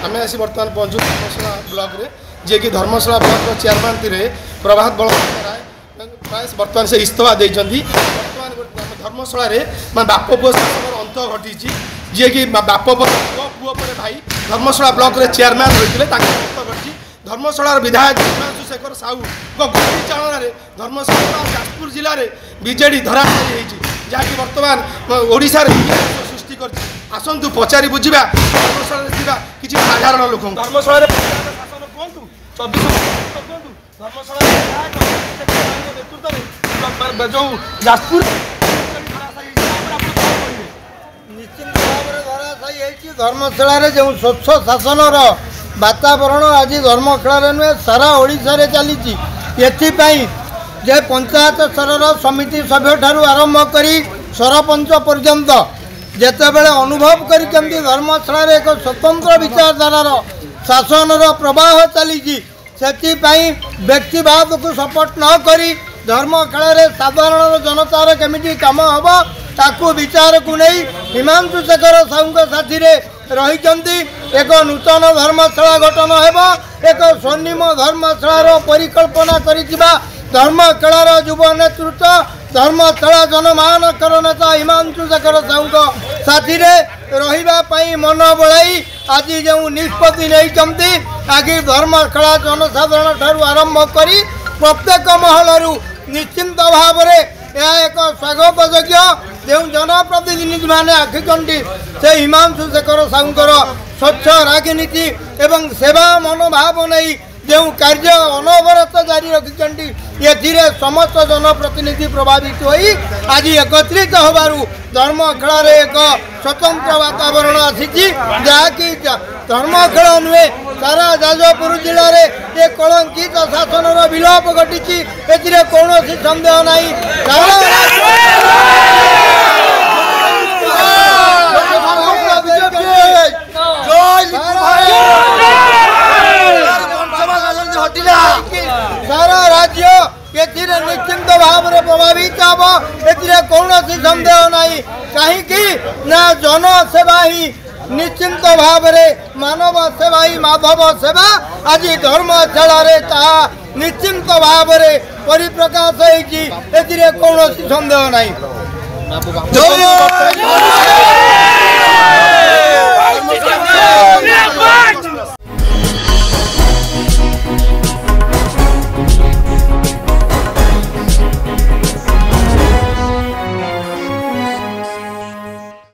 आम आसी बर्तमान पहुँचू धर्मशाला ब्लॉक रे जे कि धर्मशाला ब्लॉक चेयरमैन थे प्रभात बलवंत राय बर्तमान से इस्तीफा देती बर्तमान धर्मशाला बाप पुओ शासन अंत घटी जी कि बाप पुओ पर भाई धर्मशाला ब्लॉक रे चेयरमैन होते अंत घटी धर्मशाला विधायक हिमांशु शेखर साहू गोटी चालन में धर्मशाला जाजपुर जिले में बीजेडी धराशायी होती जहाँकि बर्तमान ओडिशा सृष्टि कर आसतु पचारि बुझा धर्मशाला किसी साधारण लोक धर्मशाला शासन कहतु 24 धर्मशाला जो जाजपुर निश्चित भाव में धराशायी धर्मशाला जो स्वच्छ शासन वातावरण आज धर्मशाला नुहे सारा ओडिशा रे चली जे पंचायत स्तर समिति सभ्य ठारू आरंभ करी सरपंच पर्यंत जेतेबेले अनुभव कर धर्मशाला एक स्वतंत्र विचारधारार शासन प्रवाह चली व्यक्तिवाद को सपोर्ट न करी धर्मशाला साधारण जनतार केमिटी काम हम ताकू विचार को नहीं हिमांशु शेखर साहू साथी रही एक नूतन धर्मशाला गठन होब एक स्वर्णिम धर्मशाला परिकल्पना करिथिबा धर्मशालार युव नेतृत्व धर्मशाला जनमानकर नेता हिमांशु शेखर साहू साथी रही मन बड़ाई आज जो निष्पत्ति नहीं आगे धर्मशाला जनसाधारण ठारू आरंभ करी प्रत्येक महलू निश्चिंत भाव में यह एक स्वागत योग्य जो जनप्रतिनिधि मैंने आखिंट से हिमांशु शेखर साहूर स्वच्छ राजनीति एवं सेवा मनोभाव नहीं जो कार्य अनवरत जारी रखिंट ये समस्त जनप्रतिनिधि प्रभावित होई आज एकत्रित होबारु धर्मशाला एक स्वतंत्र वातावरण आसी जहाँकि धर्मशाला नुहे सारा जाजपुर जिले में ये कलंकित शासन विलोप घटी ए कौन सन्देह नहीं सारा राज्य ये निश्चिंत भाव में प्रभावित हम ए कौन सन्देह नहीं कहीं ना जनसेवा ही निश्चिंत भाव में मानव सेवा ही माधव सेवा आज धर्मशाला निश्चिंत भाव में परिप्रकाश होती कौन सन्देह नहीं।